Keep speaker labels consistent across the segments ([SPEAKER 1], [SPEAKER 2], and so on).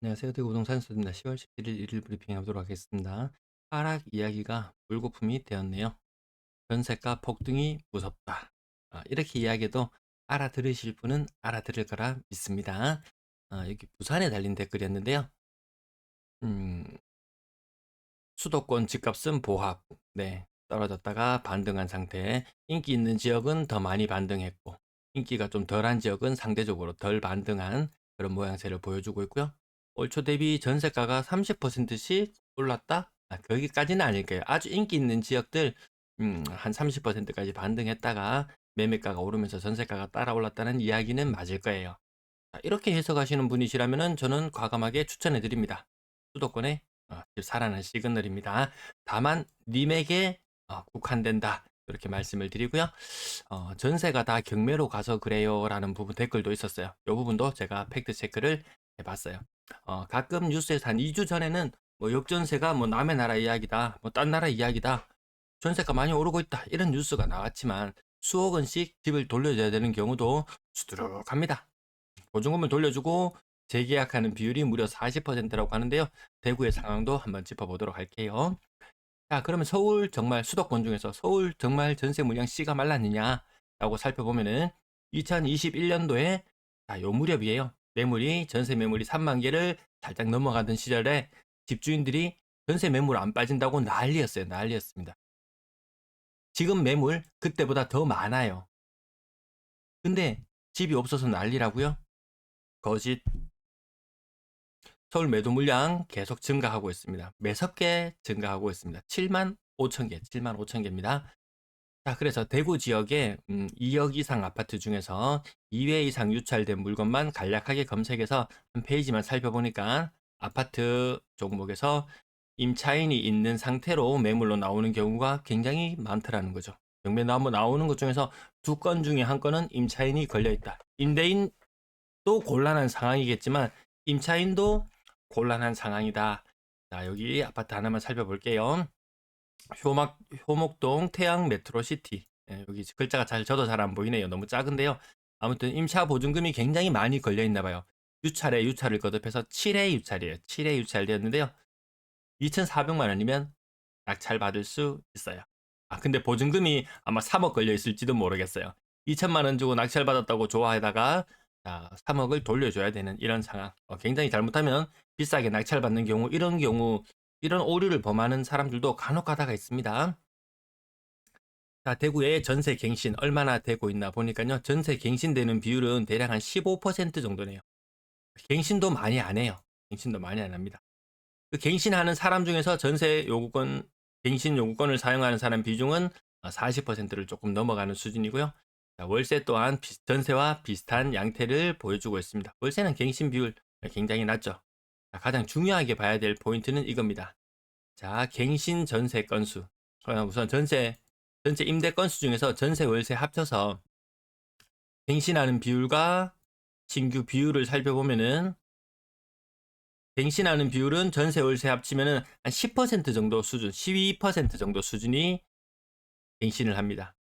[SPEAKER 1] 안녕하세요. 대구부동산 수입니다. 10월 17일 일일 브리핑 해보도록 하겠습니다. 하락 이야기가 물거품이 되었네요. 전세가 폭등이 무섭다. 이렇게 이야기해도 알아들으실 분은 알아들을 거라 믿습니다. 여기 부산에 달린 댓글이었는데요. 음, 수도권 집값은 보합. 네, 떨어졌다가 반등한 상태. 인기 있는 지역은 더 많이 반등했고, 인기가 좀 덜한 지역은 상대적으로 덜 반등한 그런 모양새를 보여주고 있고요. 올 초 대비 전세가가 30%씩 올랐다? 거기까지는 아닐 거예요. 아주 인기 있는 지역들, 한 30%까지 반등했다가 매매가가 오르면서 전세가가 따라 올랐다는 이야기는 맞을 거예요. 이렇게 해석하시는 분이시라면 저는 과감하게 추천해 드립니다. 수도권에 살아난 시그널입니다. 다만 님에게 국한된다. 이렇게 말씀을 드리고요. 전세가 다 경매로 가서 그래요 라는 부분 댓글도 있었어요. 이 부분도 제가 팩트 체크를 해봤어요. 가끔 뉴스에서 한 2주 전에는 뭐 역전세가 뭐 남의 나라 이야기다, 뭐 딴 나라 이야기다, 전세가 많이 오르고 있다 이런 뉴스가 나왔지만 수억 원씩 집을 돌려줘야 되는 경우도 수두룩합니다. 보증금을 돌려주고 재계약하는 비율이 무려 40%라고 하는데요. 대구의 상황도 한번 짚어보도록 할게요. 자, 그러면 서울 정말 수도권 중에서 서울 정말 전세 물량 씨가 말랐느냐라고 살펴보면은 2021년도에 요 무렵이에요. 전세 매물이 3만 개를 살짝 넘어가던 시절에 집주인들이 전세 매물 안 빠진다고 난리였어요. 난리였습니다. 지금 매물 그때보다 더 많아요. 근데 집이 없어서 난리라고요? 거짓. 서울 매도 물량 계속 증가하고 있습니다. 매섭게 증가하고 있습니다. 7만 5천 개, 7만 5천 개입니다. 자, 그래서 대구 지역에 2억 이상 아파트 중에서 2회 이상 유찰된 물건만 간략하게 검색해서 한 페이지만 살펴보니까 아파트 종목에서 임차인이 있는 상태로 매물로 나오는 경우가 굉장히 많더라는 거죠. 경매 나오는 것 중에서 두 건 중에 한 건은 임차인이 걸려 있다. 임대인도 곤란한 상황이겠지만 임차인도 곤란한 상황이다. 자, 여기 아파트 하나만 살펴볼게요. 효막, 효목동 태양 메트로시티. 여기 글자가 저도 잘 안 보이네요. 너무 작은데요. 아무튼 임차 보증금이 굉장히 많이 걸려 있나 봐요. 유찰에 유찰을 거듭해서 7회 유찰이에요. 7회 유찰되었는데요. 2,400만 원이면 낙찰 받을 수 있어요. 근데 보증금이 아마 3억 걸려 있을지도 모르겠어요. 2천만 원 주고 낙찰 받았다고 좋아하다가 3억을 돌려줘야 되는 이런 상황. 굉장히 잘못하면 비싸게 낙찰 받는 경우, 이런 오류를 범하는 사람들도 간혹 가다가 있습니다. 자, 대구에 전세 갱신 얼마나 되고 있나 보니까요. 전세 갱신되는 비율은 대략 한 15% 정도네요. 갱신도 많이 안 해요. 갱신도 많이 안 합니다. 그 갱신하는 사람 중에서 갱신 요구권을 사용하는 사람 비중은 40%를 조금 넘어가는 수준이고요. 자, 월세 또한 전세와 비슷한 양태를 보여주고 있습니다. 월세는 갱신 비율 굉장히 낮죠. 자, 가장 중요하게 봐야 될 포인트는 이겁니다. 자, 갱신 전세 건수. 우선 전체 임대 건수 중에서 전세 월세 합쳐서 갱신하는 비율과 신규 비율을 살펴보면은 갱신하는 비율은 전세 월세 합치면은 한 10% 정도 수준, 12% 정도 수준이 갱신을 합니다.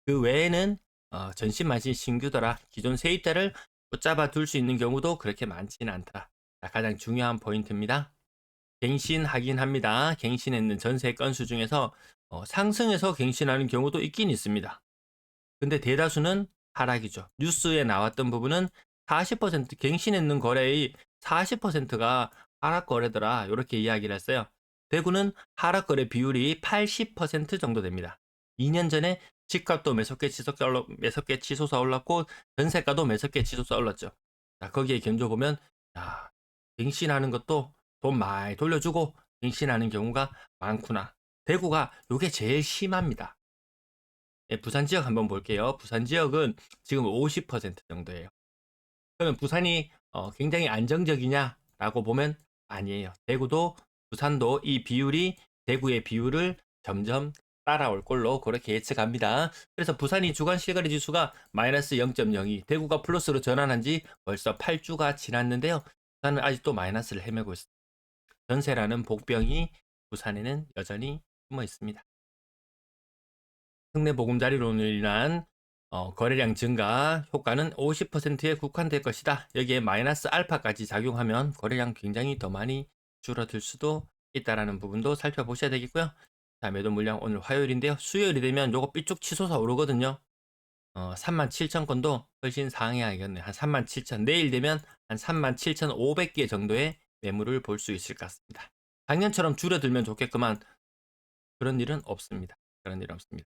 [SPEAKER 1] 그 외에는 전신만신 신규더라. 기존 세입자를 붙잡아 둘 수 있는 경우도 그렇게 많지는 않다. 자, 가장 중요한 포인트입니다. 갱신하긴 합니다. 갱신했는 전세 건수 중에서 상승해서 갱신하는 경우도 있긴 있습니다. 근데 대다수는 하락이죠. 뉴스에 나왔던 부분은 40% 갱신했는 거래의 40%가 하락 거래더라. 이렇게 이야기를 했어요. 대구는 하락 거래 비율이 80% 정도 됩니다. 2년 전에 집값도 매섭게 치솟아 올랐고 전세가도 매섭게 치솟아 올랐죠. 자, 거기에 견줘 보면 갱신하는 것도 돈 많이 돌려주고 갱신하는 경우가 많구나. 대구가 이게 제일 심합니다. 예, 부산 지역 한번 볼게요. 부산 지역은 지금 50% 정도예요. 그러면 부산이 굉장히 안정적이냐라고 보면 아니에요. 부산도 이 비율이 대구의 비율을 점점 따라올 걸로 그렇게 예측합니다. 그래서 부산이 주간 실거래 지수가 마이너스 0.02, 대구가 플러스로 전환한 지 벌써 8주가 지났는데요. 부산은 아직도 마이너스를 헤매고 있습니다. 전세라는 복병이 부산에는 여전히 숨어 있습니다. 특례 보금자리로 인한 거래량 증가 효과는 50%에 국한될 것이다. 여기에 마이너스 알파까지 작용하면 거래량 굉장히 더 많이 줄어들 수도 있다라는 부분도 살펴보셔야 되겠고요. 자, 매도 물량 오늘 화요일인데요. 수요일이 되면 요거 삐쭉 치솟아 오르거든요. 37,000건도 훨씬 상회하겠네. 한 37,000. 내일 되면 한 37,500개 정도의 매물을 볼 수 있을 것 같습니다. 작년처럼 줄어들면 좋겠지만 그런 일은 없습니다. 그런 일은 없습니다.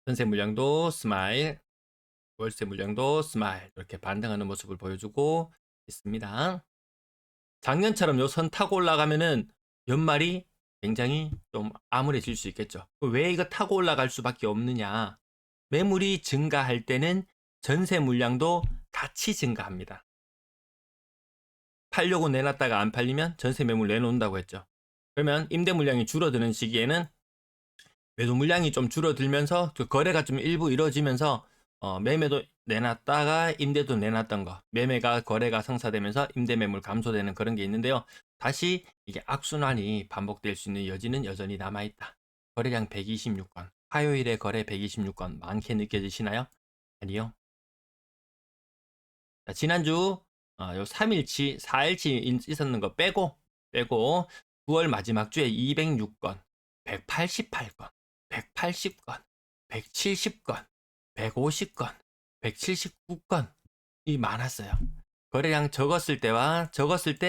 [SPEAKER 1] 전세 물량도 스마일, 월세 물량도 스마일 이렇게 반등하는 모습을 보여주고 있습니다. 작년처럼 요 선 타고 올라가면은 연말이 굉장히 좀 암울해질 수 있겠죠. 왜 이거 타고 올라갈 수밖에 없느냐? 매물이 증가할 때는 전세 물량도 같이 증가합니다. 팔려고 내놨다가 안 팔리면 전세 매물 내놓는다고 했죠. 그러면 임대 물량이 줄어드는 시기에는 매도 물량이 좀 줄어들면서 거래가 좀 일부 이루어지면서 매매도 내놨다가 임대도 내놨던 거, 매매가 거래가 성사되면서 임대 매물 감소되는 그런 게 있는데요. 다시 이게 악순환이 반복될 수 있는 여지는 여전히 남아있다. 거래량 126건, 화요일에 거래 126건 많게 느껴지시나요? 아니요. 자, 지난주 요 3일치, 4일치 있었는 거 빼고 9월 마지막 주에 206건, 188건, 180건, 170건, 150건, 179건 이 많았어요. 거래량 적었을 때와 적었을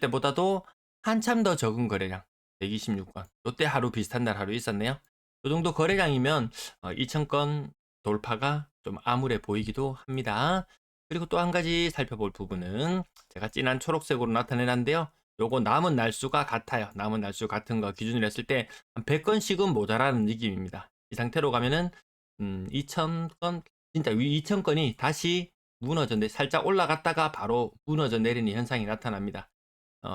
[SPEAKER 1] 때보다도 한참 더 적은 거래량 126건. 롯데 하루 비슷한 날 하루 있었네요. 이 정도 거래량이면 2,000건 돌파가 좀 암울해 보이기도 합니다. 그리고 또 한 가지 살펴볼 부분은 제가 진한 초록색으로 나타내놨는데요. 요거 남은 날수가 같아요. 남은 날수 같은 거 기준으로 했을 때 한 100건씩은 모자라는 느낌입니다. 이 상태로 가면은 2,000건 진짜 위 2,000건이 다시 무너져 살짝 올라갔다가 바로 무너져 내리는 현상이 나타납니다.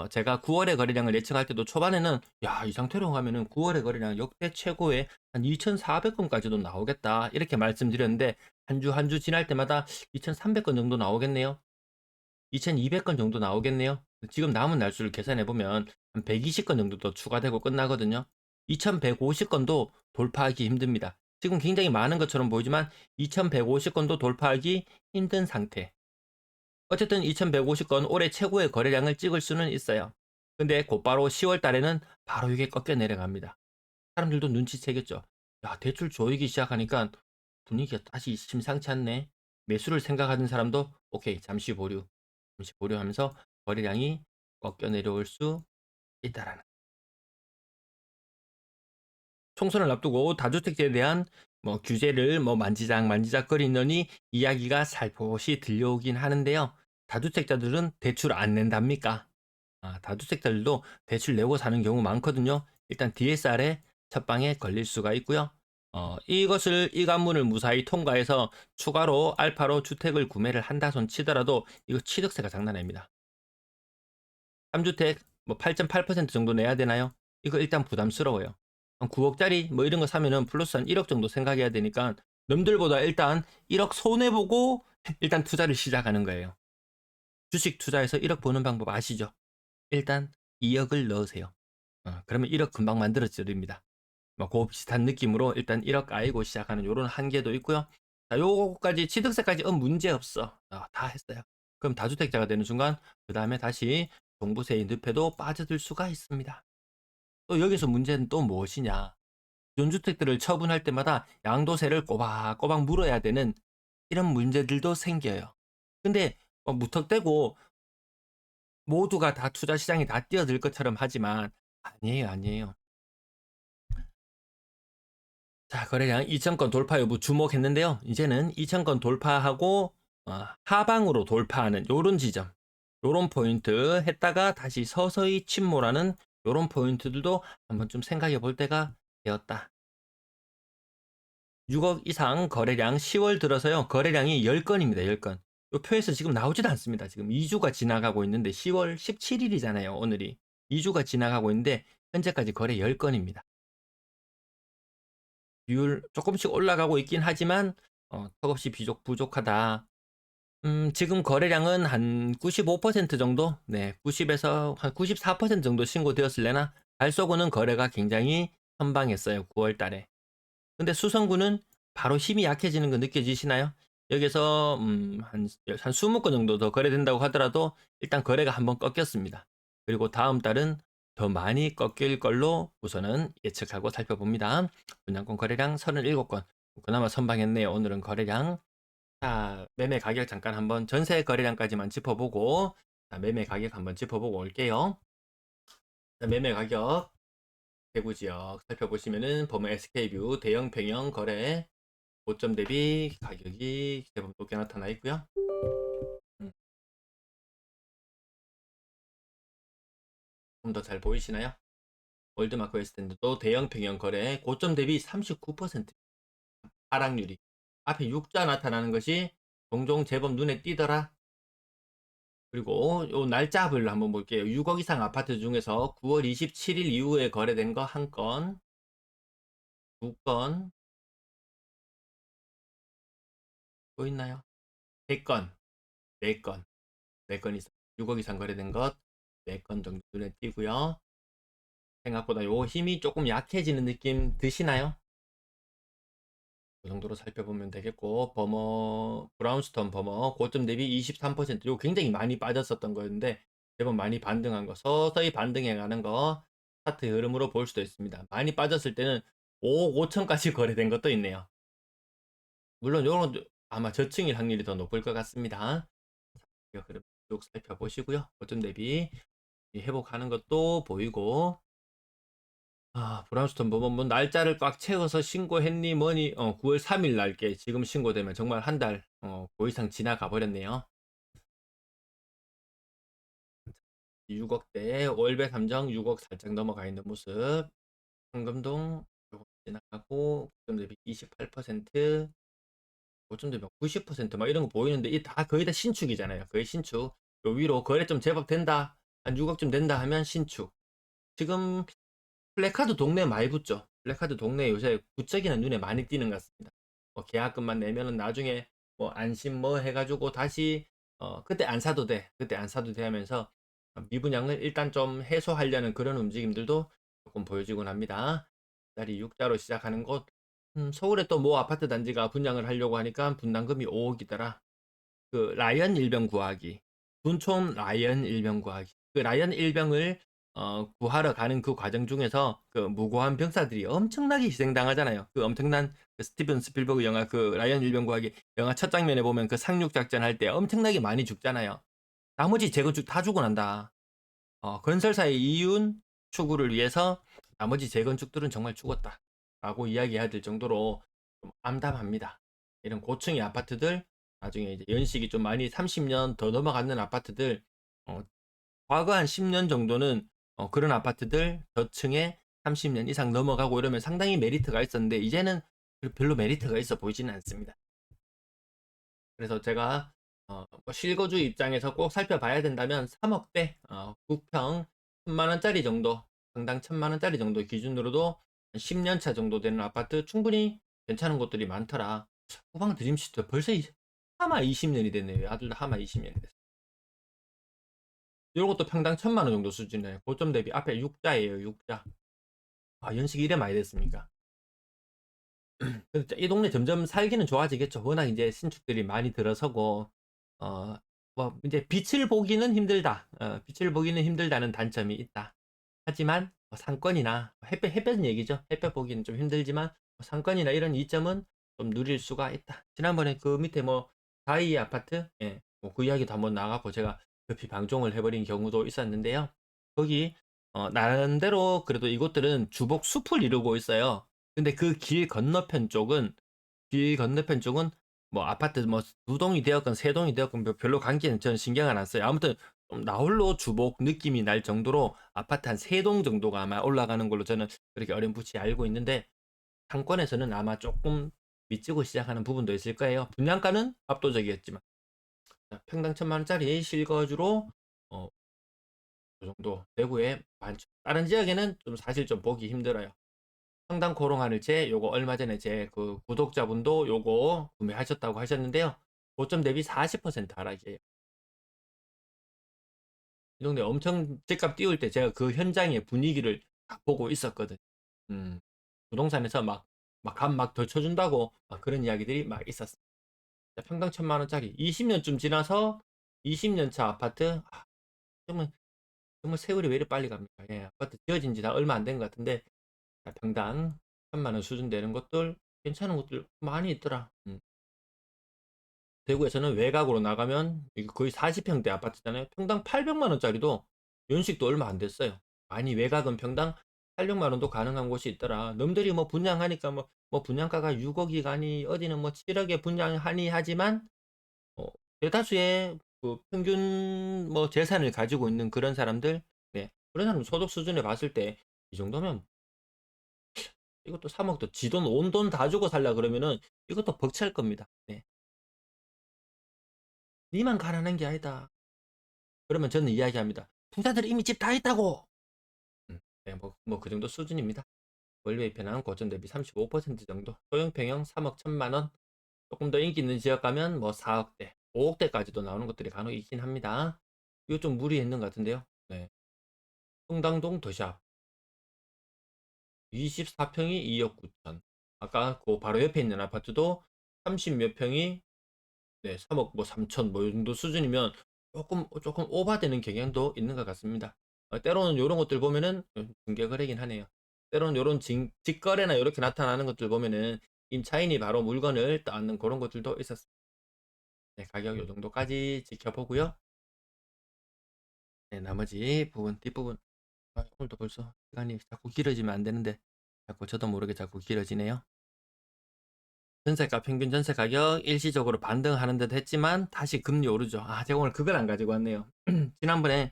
[SPEAKER 1] 제가 9월의 거래량을 예측할 때도 초반에는 야, 이 상태로 가면은 9월의 거래량 역대 최고의 한 2,400건까지도 나오겠다 이렇게 말씀드렸는데 한 주 한 주 지날 때마다 2,300건 정도 나오겠네요. 2,200건 정도 나오겠네요. 지금 남은 날수를 계산해 보면 한 120건 정도 더 추가되고 끝나거든요. 2,150건도 돌파하기 힘듭니다. 지금 굉장히 많은 것처럼 보이지만 2,150건도 돌파하기 힘든 상태. 어쨌든 2,150건 올해 최고의 거래량을 찍을 수는 있어요. 근데 곧바로 10월 달에는 바로 이게 꺾여 내려갑니다. 사람들도 눈치채겠죠. 야, 대출 조이기 시작하니까 분위기가 다시 심상치 않네. 매수를 생각하는 사람도 오케이, 잠시 보류하면서 거래량이 꺾여 내려올 수 있다라는. 총선을 앞두고 다주택자에 대한 규제를 만지작거리느니 이야기가 살포시 들려오긴 하는데요. 다주택자들은 대출 안 낸답니까? 다주택자들도 대출 내고 사는 경우 많거든요. 일단 DSR에 첫 방에 걸릴 수가 있고요. 이 관문을 무사히 통과해서 추가로 알파로 주택을 구매를 한다 손 치더라도 이거 취득세가 장난 아닙니다. 3주택 8.8% 정도 내야 되나요? 이거 일단 부담스러워요. 한 9억짜리 이런 거 사면은 플러스 한 1억 정도 생각해야 되니까 남들보다 일단 1억 손해보고 일단 투자를 시작하는 거예요. 주식 투자해서 1억 버는 방법 아시죠? 일단 2억을 넣으세요. 그러면 1억 금방 만들어집니다. 그 비슷한 느낌으로 일단 1억 까이고 시작하는 요런 한계도 있고요. 자, 요거까지 취득세까지 문제 없어. 다 했어요. 그럼 다주택자가 되는 순간 그 다음에 다시 종부세의 늪에도 빠져들 수가 있습니다. 또 여기서 문제는 또 무엇이냐? 기존주택들을 처분할 때마다 양도세를 꼬박꼬박 물어야 되는 이런 문제들도 생겨요. 근데 무턱대고 모두가 다 투자 시장에 다 뛰어들 것처럼 하지만 아니에요. 자, 거래량 2,000건 돌파 여부 주목했는데요. 이제는 2,000건 돌파하고 하방으로 돌파하는 요런 지점, 요런 포인트 했다가 다시 서서히 침몰하는 요런 포인트들도 한번 좀 생각해 볼 때가 되었다. 6억 이상 거래량 10월 들어서요. 거래량이 10건입니다. 10건. 요 표에서 지금 나오지도 않습니다. 지금 2주가 지나가고 있는데 10월 17일이잖아요. 오늘이. 2주가 지나가고 있는데 현재까지 거래 10건입니다. 비율 조금씩 올라가고 있긴 하지만 턱없이 부족하다. 지금 거래량은 한 95% 정도, 네, 90에서 한 94% 정도 신고되었을래나 달서구는 거래가 굉장히 선방했어요. 9월 달에. 근데 수성구는 바로 힘이 약해지는 거 느껴지시나요? 여기서 한 20건 정도 더 거래된다고 하더라도 일단 거래가 한번 꺾였습니다. 그리고 다음 달은 더 많이 꺾일 걸로 우선은 예측하고 살펴봅니다. 분양권 거래량 37건. 그나마 선방했네요. 오늘은 거래량. 자, 매매 가격 잠깐 한번 전세 거래량까지만 짚어보고, 자, 매매 가격 한번 짚어보고 올게요. 자, 매매 가격 대구 지역 살펴보시면은 범 SK뷰 대형 평형 거래 고점 대비 가격이 제법 높게 나타나 있고요. 음, 좀 더 잘 보이시나요? 월드마크 웨스트엔드도 대형 평형 거래 고점 대비 39% 하락률이 앞에 6자 나타나는 것이 종종 제법 눈에 띄더라. 그리고 요 날짜별로 한번 볼게요. 6억 이상 아파트 중에서 9월 27일 이후에 거래된 거 한 건, 두 건, 또 있나요? 세 건, 네 건, 네 건 이상 6억 이상 거래된 것 네 건 정도 눈에 띄고요. 생각보다 요 힘이 조금 약해지는 느낌 드시나요? 그 정도로 살펴보면 되겠고, 브라운스톤 버머 고점 대비 23%, 요 굉장히 많이 빠졌었던 거였는데 제법 많이 반등한 거, 서서히 반등해 가는 거 차트 흐름으로 볼 수도 있습니다. 많이 빠졌을 때는 5억 5천까지 거래된 것도 있네요. 물론 요런 아마 저층일 확률이 더 높을 것 같습니다. 이 흐름 쭉 살펴보시고요. 고점 대비 회복하는 것도 보이고, 브라운스톤 법원 뭐 날짜를 꽉 채워서 신고했니 뭐니 9월 3일 날께 지금 신고되면 정말 한 달 그 이상 지나가 버렸네요. 6억대 월배 3정 6억 살짝 넘어가 있는 모습. 황금동 조금 지나가고 고점 대비 28%, 고점 대비 90%막 이런 거 보이는데 이 다 거의 다 신축이잖아요. 거의 신축. 요 위로 거래 좀 제법 된다. 한 6억쯤 된다 하면 신축. 지금 플래카드 동네 많이 붙죠. 플래카드 동네 요새 부쩍이나 눈에 많이 띄는 것 같습니다. 뭐 계약금만 내면은 나중에 뭐 안심 뭐 해가지고 다시 그때 안 사도 돼. 그때 안 사도 돼 하면서 미분양을 일단 좀 해소하려는 그런 움직임들도 조금 보여지곤 합니다. 달이 6자로 시작하는 곳. 서울에 또 모 아파트 단지가 분양을 하려고 하니까 분담금이 5억이더라. 그 라이언 일병 구하기, 둔촌 라이언 일병 구하기. 그 라이언 일병을 구하러 가는 그 과정 중에서 그 무고한 병사들이 엄청나게 희생당하잖아요. 그 엄청난 그 스티븐 스필버그 영화 그 라이언 일병 구하기 영화 첫 장면에 보면 그 상륙 작전 할 때 엄청나게 많이 죽잖아요. 나머지 재건축 다 죽고 난다. 건설사의 이윤 추구를 위해서 나머지 재건축들은 정말 죽었다. 라고 이야기해야 될 정도로 좀 암담합니다. 이런 고층의 아파트들, 나중에 이제 연식이 좀 많이 30년 더 넘어가는 아파트들, 어, 과거 한 10년 정도는 그런 아파트들 저층에 30년 이상 넘어가고 이러면 상당히 메리트가 있었는데, 이제는 별로 메리트가 있어 보이지는 않습니다. 그래서 제가 뭐 실거주 입장에서 꼭 살펴봐야 된다면 3억대 9평 1000만원짜리 정도, 평당 1000만원짜리 정도 기준으로도 10년 차 정도 되는 아파트 충분히 괜찮은 곳들이 많더라. 후방 드림시티 벌써 하마 20년이 됐네요. 아들 하마 20년이 됐어요. 이런 것도 평당 1000만원 정도 수준이에요. 고점 대비 앞에 6자예요. 6자. 연식이 이래 많이 됐습니까? 이 동네 점점 살기는 좋아지겠죠. 워낙 이제 신축들이 많이 들어서고, 어, 뭐, 이제 빛을 보기는 힘들다. 빛을 보기는 힘들다는 단점이 있다. 하지만, 상권이나, 햇볕 얘기죠. 햇볕 보기는 좀 힘들지만, 상권이나 이런 이점은 좀 누릴 수가 있다. 지난번에 그 밑에 뭐, 다이 아파트? 예, 뭐그 이야기도 한번 나가고 제가 급히 방종을 해버린 경우도 있었는데요. 거기, 나름대로 그래도 이곳들은 주복 숲을 이루고 있어요. 근데 그 길 건너편 쪽은 뭐 아파트 뭐 두 동이 되었건 세 동이 되었건 별로 관계는 저는 신경을 안 써요. 아무튼 좀 나홀로 주복 느낌이 날 정도로 아파트 한 세 동 정도가 아마 올라가는 걸로 저는 그렇게 어렴풋이 알고 있는데, 상권에서는 아마 조금 미치고 시작하는 부분도 있을 거예요. 분양가는 압도적이었지만. 평당 1000만 원짜리 실거주로 그 정도 대구에 많죠. 다른 지역에는 좀 사실 좀 보기 힘들어요. 성당 고롱하늘채 요거 얼마 전에 제 그 구독자분도 요거 구매하셨다고 하셨는데요. 고점 대비 40% 하락이에요. 이 동네 엄청 집값 띄울 때 제가 그 현장의 분위기를 딱 보고 있었거든. 음, 부동산에서 막 막 값 막 더 쳐준다고 막 그런 이야기들이 막 있었습니다. 평당 1,000만 원짜리 20년쯤 지나서 20년 차 아파트 정말 정말 세월이 왜 이리 빨리 갑니까? 예, 아파트 지어진 지 다 얼마 안 된 것 같은데 평당 1,000만 원 수준 되는 것들 괜찮은 것들 많이 있더라. 대구에서는 외곽으로 나가면 이거 거의 40평대 아파트잖아요. 평당 800만 원짜리도 연식도 얼마 안 됐어요. 아니 외곽은 평당 800만 원도 가능한 곳이 있더라. 남들이 뭐 분양하니까 뭐 분양가가 6억이 가니 어디는 뭐 7억에 분양하니 하지만 어, 대다수의 그 평균 뭐 재산을 가지고 있는 그런 사람들, 네, 그런 사람 소득 수준에 봤을 때 이 정도면 이것도 3억도 지 돈 온 돈 다 주고 살라 그러면은 이것도 벅찰 겁니다. 네. 니만 가난한 게 아니다. 그러면 저는 이야기합니다. 부자들이 이미 집 다 있다고. 네, 그 정도 수준입니다. 원료의 편향 고점 대비 35% 정도. 소형 평형 3억 1천만 원. 조금 더 인기 있는 지역 가면 뭐 4억대, 5억대까지도 나오는 것들이 간혹 있긴 합니다. 이거 좀 무리했는 것 같은데요. 네. 흥당동 더샵 24평이 2억 9천. 아까 그 바로 옆에 있는 아파트도 30 몇 평이 네, 3억 뭐 3천 뭐 이 정도 수준이면 조금 오바되는 경향도 있는 것 같습니다. 때로는 이런 것들 보면은 중개거래긴 하네요. 때로는 이런 직거래나 이렇게 나타나는 것들 보면은 임차인이 바로 물건을 따는 그런 것들도 있었습니다. 네, 가격 이 정도까지 지켜보고요. 네, 나머지 부분 뒷부분 오늘도 벌써 시간이 자꾸 길어지면 안 되는데 자꾸 저도 모르게 자꾸 길어지네요. 전세가 평균 전세 가격 일시적으로 반등하는 듯 했지만 다시 금리 오르죠. 제가 오늘 그걸 안 가지고 왔네요. 지난번에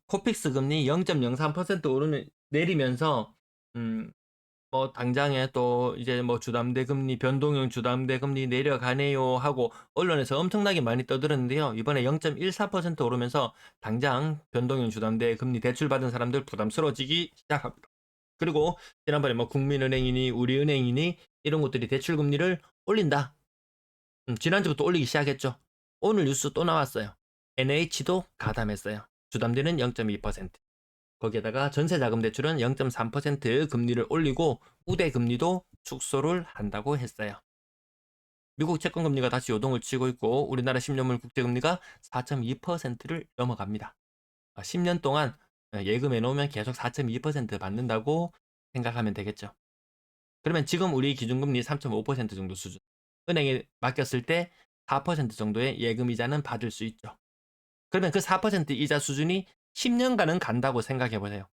[SPEAKER 1] 코픽스 금리 0.03% 오르는 내리면서 뭐 당장에 또 이제 뭐 주담대 금리 변동형 주담대 금리 내려가네요 하고 언론에서 엄청나게 많이 떠들었는데요. 이번에 0.14% 오르면서 당장 변동형 주담대 금리 대출 받은 사람들 부담스러워지기 시작합니다. 그리고 지난번에 뭐 국민은행이니 우리은행이니 이런 것들이 대출 금리를 올린다. 지난주부터 올리기 시작했죠. 오늘 뉴스 또 나왔어요. NH도 가담했어요. 주담대는 0.2%. 거기에다가 전세자금 대출은 0.3% 금리를 올리고 우대 금리도 축소를 한다고 했어요. 미국 채권 금리가 다시 요동을 치고 있고 우리나라 10년물 국제 금리가 4.2%를 넘어갑니다. 10년 동안 예금해 놓으면 계속 4.2% 받는다고 생각하면 되겠죠. 그러면 지금 우리 기준금리 3.5% 정도 수준. 은행에 맡겼을 때 4% 정도의 예금이자는 받을 수 있죠. 그러면 그 4% 이자 수준이 10년간은 간다고 생각해 보세요.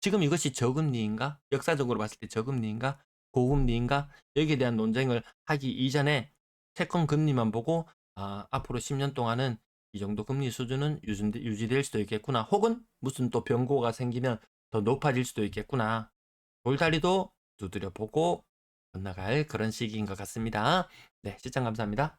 [SPEAKER 1] 지금 이것이 저금리인가? 역사적으로 봤을 때 저금리인가? 고금리인가? 여기에 대한 논쟁을 하기 이전에 채권 금리만 보고 앞으로 10년 동안은 이 정도 금리 수준은 유지될 수도 있겠구나. 혹은 무슨 또 변고가 생기면 더 높아질 수도 있겠구나. 돌다리도 두드려 보고 건너갈 그런 시기인 것 같습니다. 네, 시청 감사합니다.